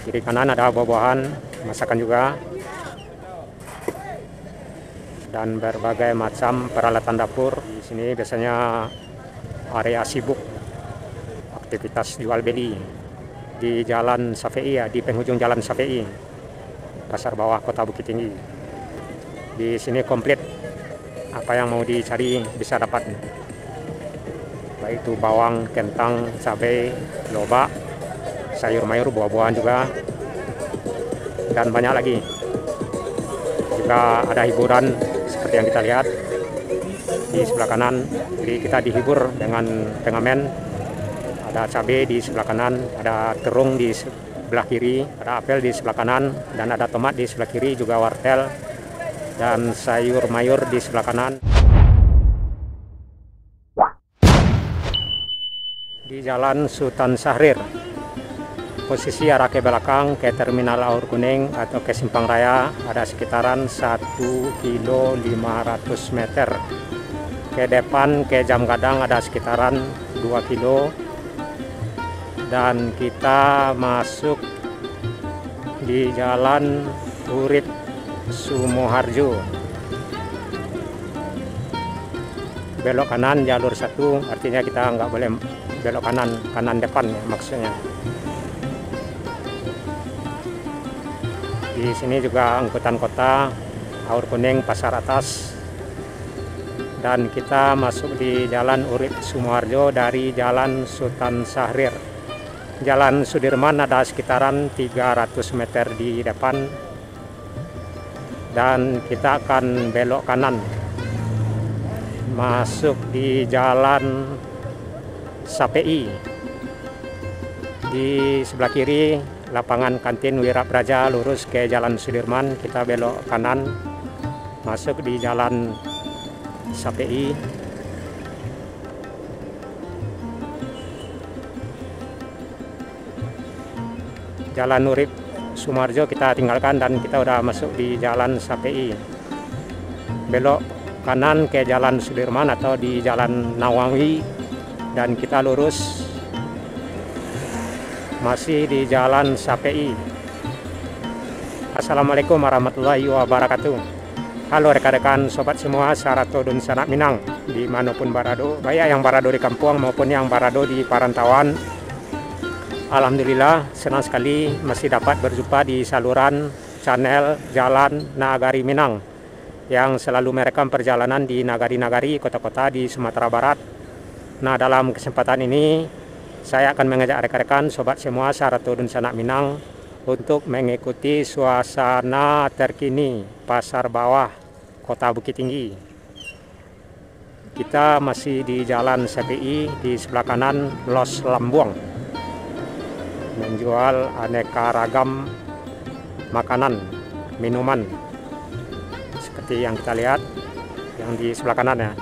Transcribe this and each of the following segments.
Kiri kanan ada buah-buahan, masakan juga, dan berbagai macam peralatan dapur. Di sini biasanya area sibuk, aktivitas jual beli di Jalan Safei, ya, di penghujung Jalan Safei, Pasar Bawah Kota Bukit Tinggi. Di sini komplit, apa yang mau dicari bisa dapat, baik itu bawang, kentang, cabai, lobak, sayur mayur, buah-buahan juga, dan banyak lagi. Juga ada hiburan seperti yang kita lihat di sebelah kanan. Jadi kita dihibur dengan pengamen. Ada cabai di sebelah kanan, ada terung di sebelah kiri, ada apel di sebelah kanan, dan ada tomat di sebelah kiri, juga wortel dan sayur mayur di sebelah kanan. Di Jalan Sultan Syahrir, posisi arah ke belakang ke Terminal Aur Kuning atau ke Simpang Raya ada sekitaran 1 kilo 500 meter. Ke depan ke Jam Gadang ada sekitaran 2 kilo. Dan kita masuk di Jalan Urip Sumoharjo. Belok kanan jalur 1, artinya kita nggak boleh belok kanan depan ya, maksudnya. Di sini juga angkutan kota Aur Kuning Pasar Atas, dan kita masuk di Jalan Urip Sumoharjo dari Jalan Sultan Syahrir. Jalan Sudirman ada sekitaran 300 meter di depan, dan kita akan belok kanan masuk di Jalan Sapei. Di sebelah kiri lapangan kantin Wirabraja, lurus ke Jalan Sudirman, kita belok kanan masuk di Jalan Sapei. Jalan Urip Sumoharjo kita tinggalkan dan kita udah masuk di Jalan Sapei. Belok kanan ke Jalan Sudirman atau di Jalan Nawawi, dan kita lurus masih di Jalan Sapei. Assalamualaikum warahmatullahi wabarakatuh. Halo rekan-rekan sobat semua, Sarato dan Sanak Minang dimanapun barado, baik yang barado di kampung maupun yang barado di perantauan. Alhamdulillah senang sekali masih dapat berjumpa di saluran channel Jalan Nagari Minang yang selalu merekam perjalanan di nagari-nagari kota-kota di Sumatera Barat. Nah, dalam kesempatan ini saya akan mengajak rekan-rekan sobat semua Sarato dan Sanak Minang untuk mengikuti suasana terkini Pasar Bawah Kota Bukit Tinggi. Kita masih di Jalan Sapei, di sebelah kanan Los Lambuang, menjual aneka ragam makanan, minuman seperti yang kita lihat yang di sebelah kanan ya.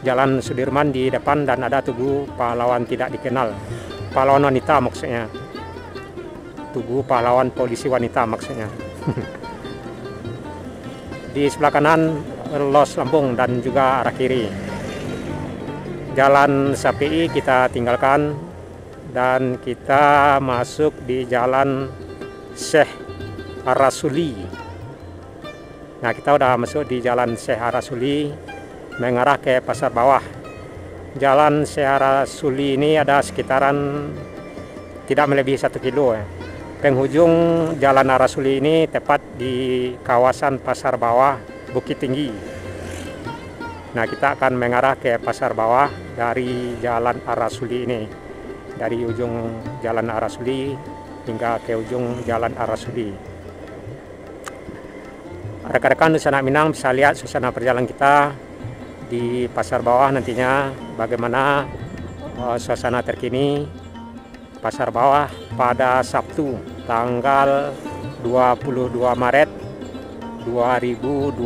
Jalan Sudirman di depan, dan ada tugu pahlawan tidak dikenal, pahlawan wanita maksudnya, tugu pahlawan polisi wanita maksudnya. Di sebelah kanan Los Lampung dan juga arah kiri. Jalan Sapei kita tinggalkan dan kita masuk di Jalan Syekh Arasuli. Nah, kita udah masuk di Jalan Syekh Arasuli mengarah ke Pasar Bawah. Jalan Syekh Arasuli ini ada sekitaran tidak melebihi 1 kilo ya. Penghujung Jalan Arasuli ini tepat di kawasan Pasar Bawah Bukit Tinggi. Nah, kita akan mengarah ke Pasar Bawah dari Jalan Arasuli ini, dari ujung Jalan Arasuli hingga ke ujung Jalan Arasuli. Rekan-rekan Sanak Minang bisa lihat suasana perjalanan kita di Pasar Bawah nantinya, bagaimana suasana terkini Pasar Bawah pada Sabtu tanggal 22 Maret 2025,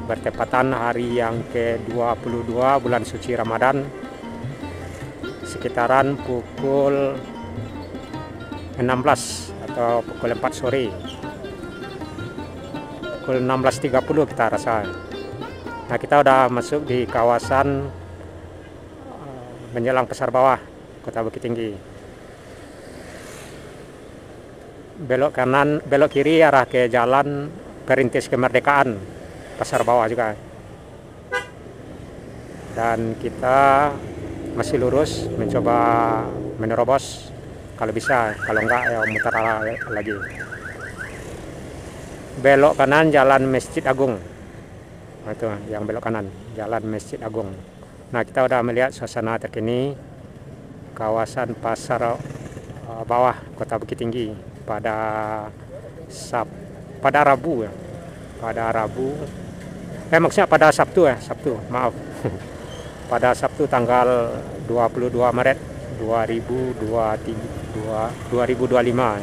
bertepatan hari yang ke-22 bulan suci Ramadan, sekitaran pukul 16 atau pukul 4 sore, pukul 16.30 kita rasa. Nah, kita udah masuk di kawasan menjelang Pasar Bawah Kota Bukit Tinggi. belok kanan, belok kiri arah ke Jalan Perintis Kemerdekaan, Pasar Bawah juga. Dan kita masih lurus mencoba menerobos kalau bisa, kalau enggak ya muter lagi. Belok kanan Jalan Masjid Agung. Nah, itu yang belok kanan, Jalan Masjid Agung. Nah, kita udah melihat suasana terkini kawasan Pasar Bawah Kota Bukit Tinggi pada Rabu ya. Maksudnya pada Sabtu, maaf. Pada Sabtu tanggal 22 Maret 2025.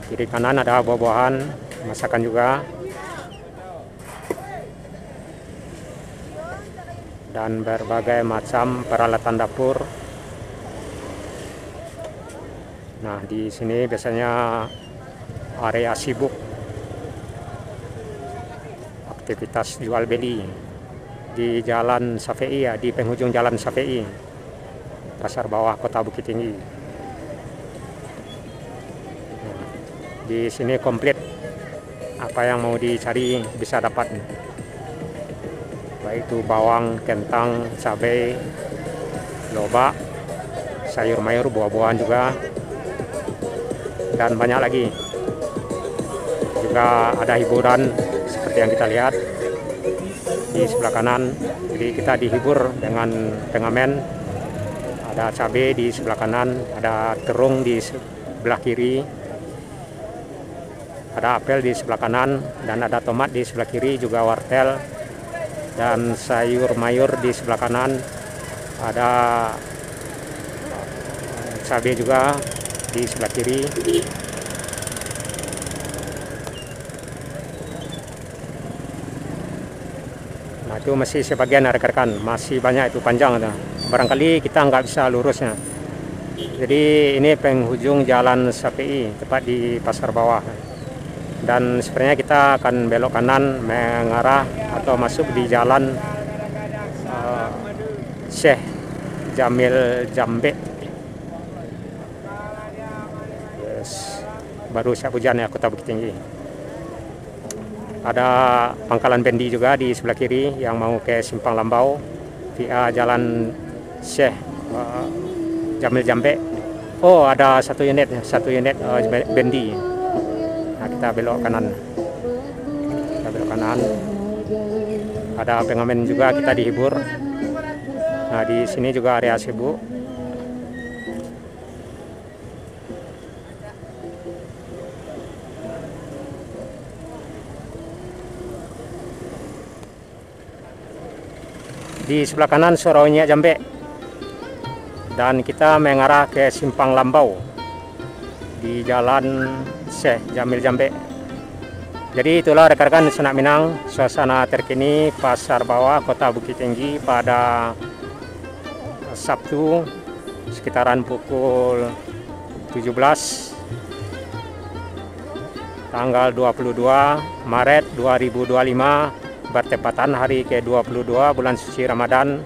Kiri kanan ada buah-buahan, masakan juga. Dan berbagai macam peralatan dapur. Nah, di sini biasanya area sibuk, aktivitas jual beli di Jalan Safei ya, di penghujung Jalan Safei, Pasar Bawah Kota Bukit Tinggi. Nah, di sini komplit, apa yang mau dicari bisa dapat, baik itu bawang, kentang, cabai, lobak, sayur mayur, buah-buahan juga, dan banyak lagi. Juga ada hiburan seperti yang kita lihat di sebelah kanan. Jadi kita dihibur dengan pengamen. Ada cabai di sebelah kanan, ada terung di sebelah kiri, ada apel di sebelah kanan, dan ada tomat di sebelah kiri, juga wortel dan sayur mayur di sebelah kanan. Ada cabai juga di sebelah kiri. Nah, itu masih sebagian rekan-rekan, masih banyak, itu panjang itu. Barangkali kita nggak bisa lurusnya. Jadi ini penghujung Jalan Safei, tepat di Pasar Bawah. Dan sebenarnya kita akan belok kanan mengarah atau masuk di Jalan Syekh Jamil Jambe. Yes. Baru siap hujan ya, Kota Bukit Tinggi. Ada pangkalan bendi juga di sebelah kiri yang mau ke Simpang Lambau via Jalan Syekh Jamil Jambe. Oh, ada satu unit bendi. Nah, kita belok kanan. Ada pengamen juga, kita dihibur. Nah, di sini juga area sibuk. Di sebelah kanan Sorownya Jambe, dan kita mengarah ke Simpang Lambau di Jalan Syekh Jamil Jambe. Jadi itulah rekan-rekan Senak Minang, suasana terkini Pasar Bawah Kota Bukit Tinggi pada Sabtu sekitaran pukul 17 tanggal 22 Maret 2025, bertepatan hari ke-22 bulan suci Ramadan,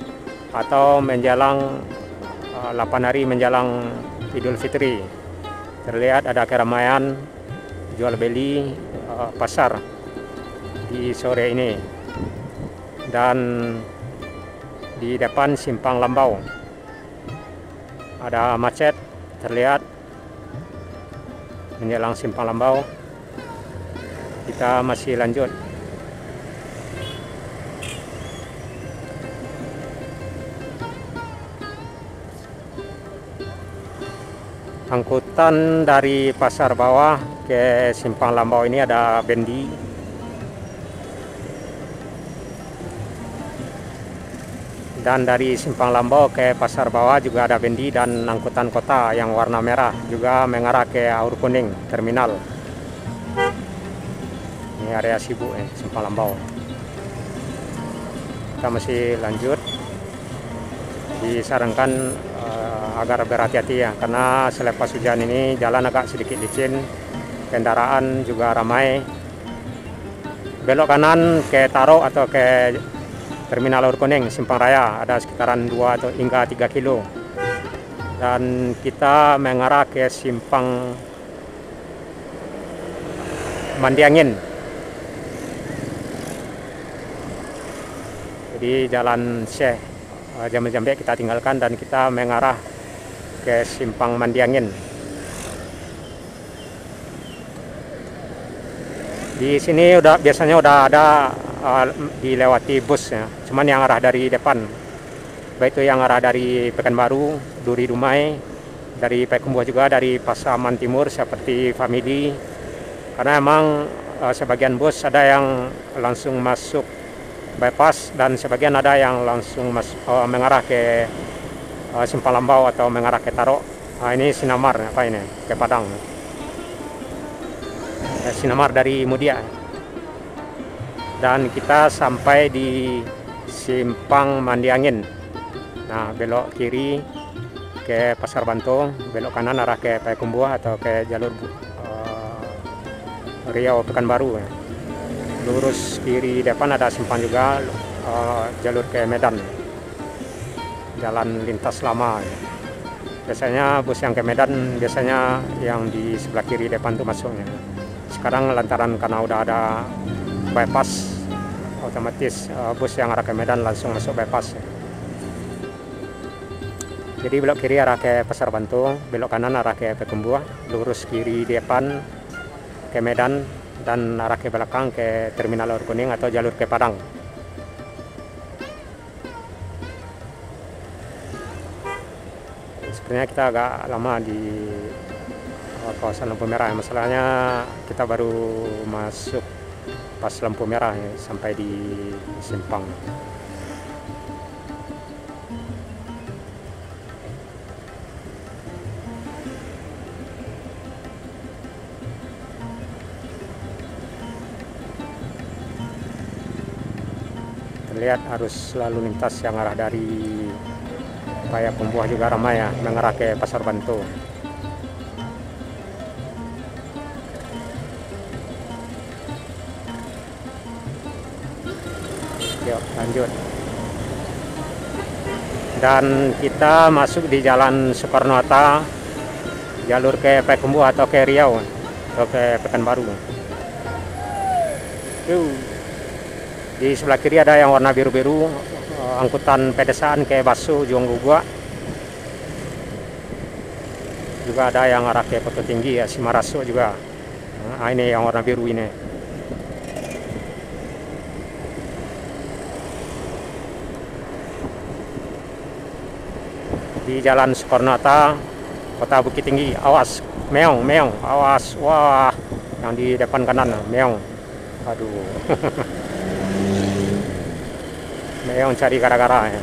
atau menjelang 8 hari menjelang Idul Fitri. Terlihat ada keramaian jual beli pasar di sore ini. Dan di depan Simpang Lambau ada macet terlihat menjelang Simpang Lambau. Kita masih lanjut. Angkutan dari Pasar Bawah ke Simpang Lambau ini ada bendi. Dan dari Simpang Lambau ke Pasar Bawah juga ada bendi, dan angkutan kota yang warna merah juga mengarah ke Aur Kuning Terminal. Ini area sibuk Simpang Lambau. Kita masih lanjut. Disarankan agar berhati-hati ya, karena selepas hujan ini jalan agak sedikit licin, kendaraan juga ramai. Belok kanan ke Taro atau ke Terminal Aur Kuning Simpang Raya ada sekitaran 2 atau hingga 3 kilo. dan kita mengarah ke simpang Mandi Angin. Jadi jalan Syekh Jamil-Jambe kita tinggalkan dan kita mengarah ke simpang Mandi Angin. Di sini biasanya udah ada dilewati bus ya, cuman yang arah dari depan, baik itu yang arah dari Pekanbaru, Duri Dumai, dari Payakumbuh juga, dari Pasaman Timur seperti Family. Karena emang sebagian bus ada yang langsung masuk bypass dan sebagian ada yang langsung mengarah ke Simpang Lambau atau mengarah ke Tarok. Nah, ini Sinamar apa ini ke Padang. Sinamar dari Mudia. Dan kita sampai di simpang Mandi Angin. Nah, belok kiri ke Pasar Bantung, belok kanan arah ke Payakumbuh atau ke jalur Riau Pekanbaru. Lurus kiri depan ada simpang juga, jalur ke Medan, jalan lintas lama. Biasanya bus yang ke Medan biasanya yang di sebelah kiri depan tuh masuknya. Sekarang lantaran karena udah ada bypass, otomatis bus yang arah ke Medan langsung masuk bypass. Jadi belok kiri arah ke Pasar Bantung, belok kanan arah ke Payakumbuh, lurus kiri depan ke Medan, dan arah ke belakang ke Terminal Laur Kuning atau jalur ke Padang. Sebenarnya kita agak lama di kawasan lampu merah. Masalahnya kita baru masuk pas lampu merah ya, sampai di simpang. Terlihat arus lalu lintas yang arah dari Payakumbuh juga ramai ya, mengarah ke Pasar Bantu. Yuk lanjut. Dan kita masuk di Jalan Soekarno-Hatta, jalur ke Payakumbuh atau ke Riau atau ke Pekanbaru. Di sebelah kiri ada yang warna biru-biru, angkutan pedesaan ke Basu Juang Gugua. Juga ada yang arah ke Poto Tinggi ya, Simaraso juga. Nah, ini yang warna biru ini. Di Jalan Soekarno-Hatta, Kota Bukit Tinggi, awas, meong, awas, wah, yang di depan kanan, meong, aduh, meong cari gara-gara ya.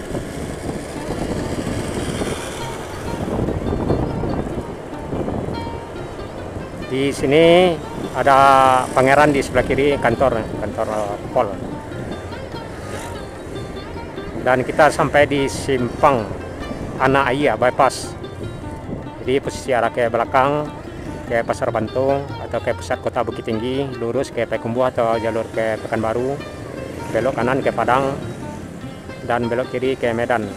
Di sini ada Pangeran di sebelah kiri, kantor Pol. Dan kita sampai di simpang Anak Ayah bypass. Jadi posisi arah ke belakang ke Pasar Bantung atau ke pusat Kota Bukit Tinggi, lurus ke Payakumbuh atau jalur ke Pekanbaru, belok kanan ke Padang, dan belok kiri ke Medan.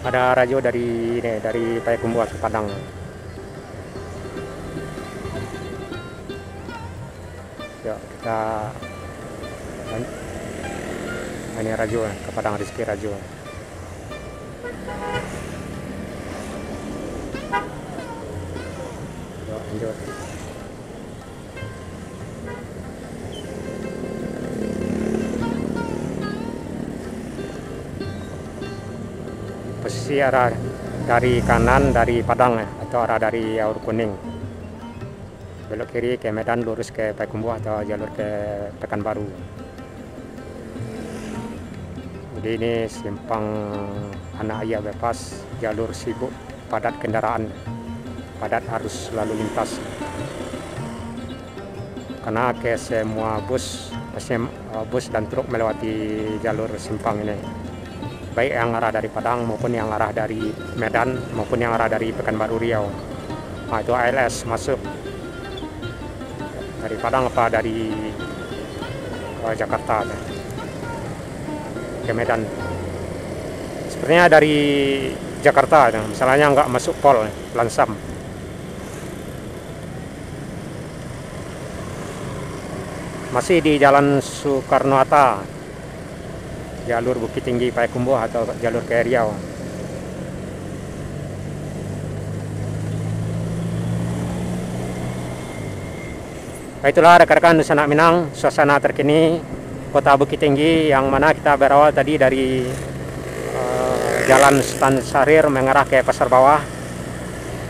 Ada radio dari Payakumbuh ke Padang. Yuk kita ini radio ke Padang, Rizky Radio. Yuk lanjut. Posisi arah dari kanan dari Padang atau arah dari Laur Kuning, belok kiri ke Medan, lurus ke Payakumbuh atau jalur ke Pekanbaru. Jadi ini simpang Anak Ayah bypass, jalur sibuk, padat kendaraan, padat arus lalu lintas. Karena ke semua bus dan truk melewati jalur simpang ini, baik yang arah dari Padang maupun yang arah dari Medan maupun yang arah dari Pekanbaru Riau. Nah, itu ALS masuk dari Padang apa dari Jakarta. ke Medan. Sepertinya dari Jakarta, misalnya nggak masuk Pol Lansam. Masih di Jalan Soekarno-Hatta, jalur Bukit Tinggi Payakumbuh atau jalur ke Riau. Itulah rekan-rekan Nusa Anak Minang, suasana terkini Kota Bukit Tinggi, yang mana kita berawal tadi dari Jalan Sultan Syahrir mengarah ke Pasar Bawah,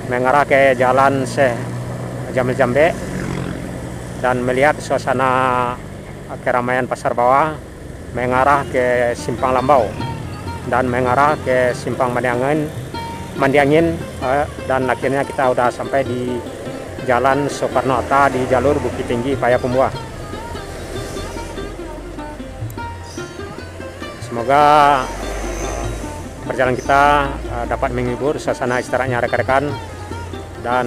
mengarah ke Jalan Syekh Jamil Jambe, dan melihat suasana keramaian Pasar Bawah, mengarah ke Simpang Lambau dan mengarah ke Simpang Mandiangin, dan akhirnya kita sudah sampai di Jalan Soekarno-Hatta di jalur Bukit Tinggi Payakumbuh. Semoga perjalanan kita dapat menghibur suasana istirahatnya rekan-rekan, dan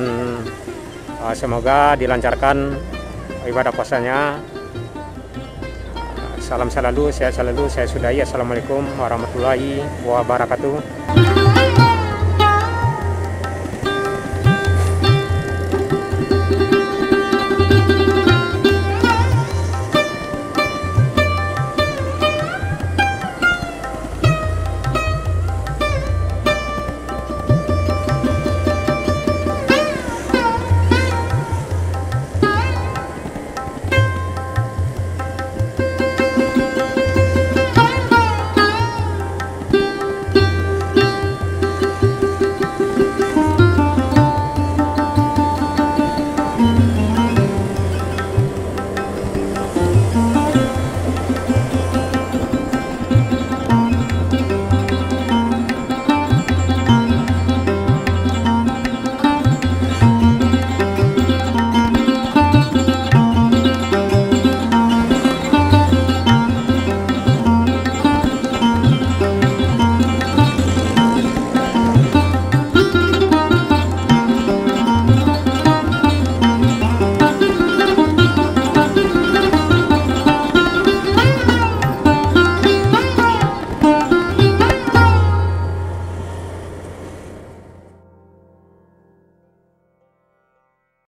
semoga dilancarkan ibadah puasanya. Salam selalu, sehat selalu. Saya sudahi. Assalamualaikum warahmatullahi wabarakatuh.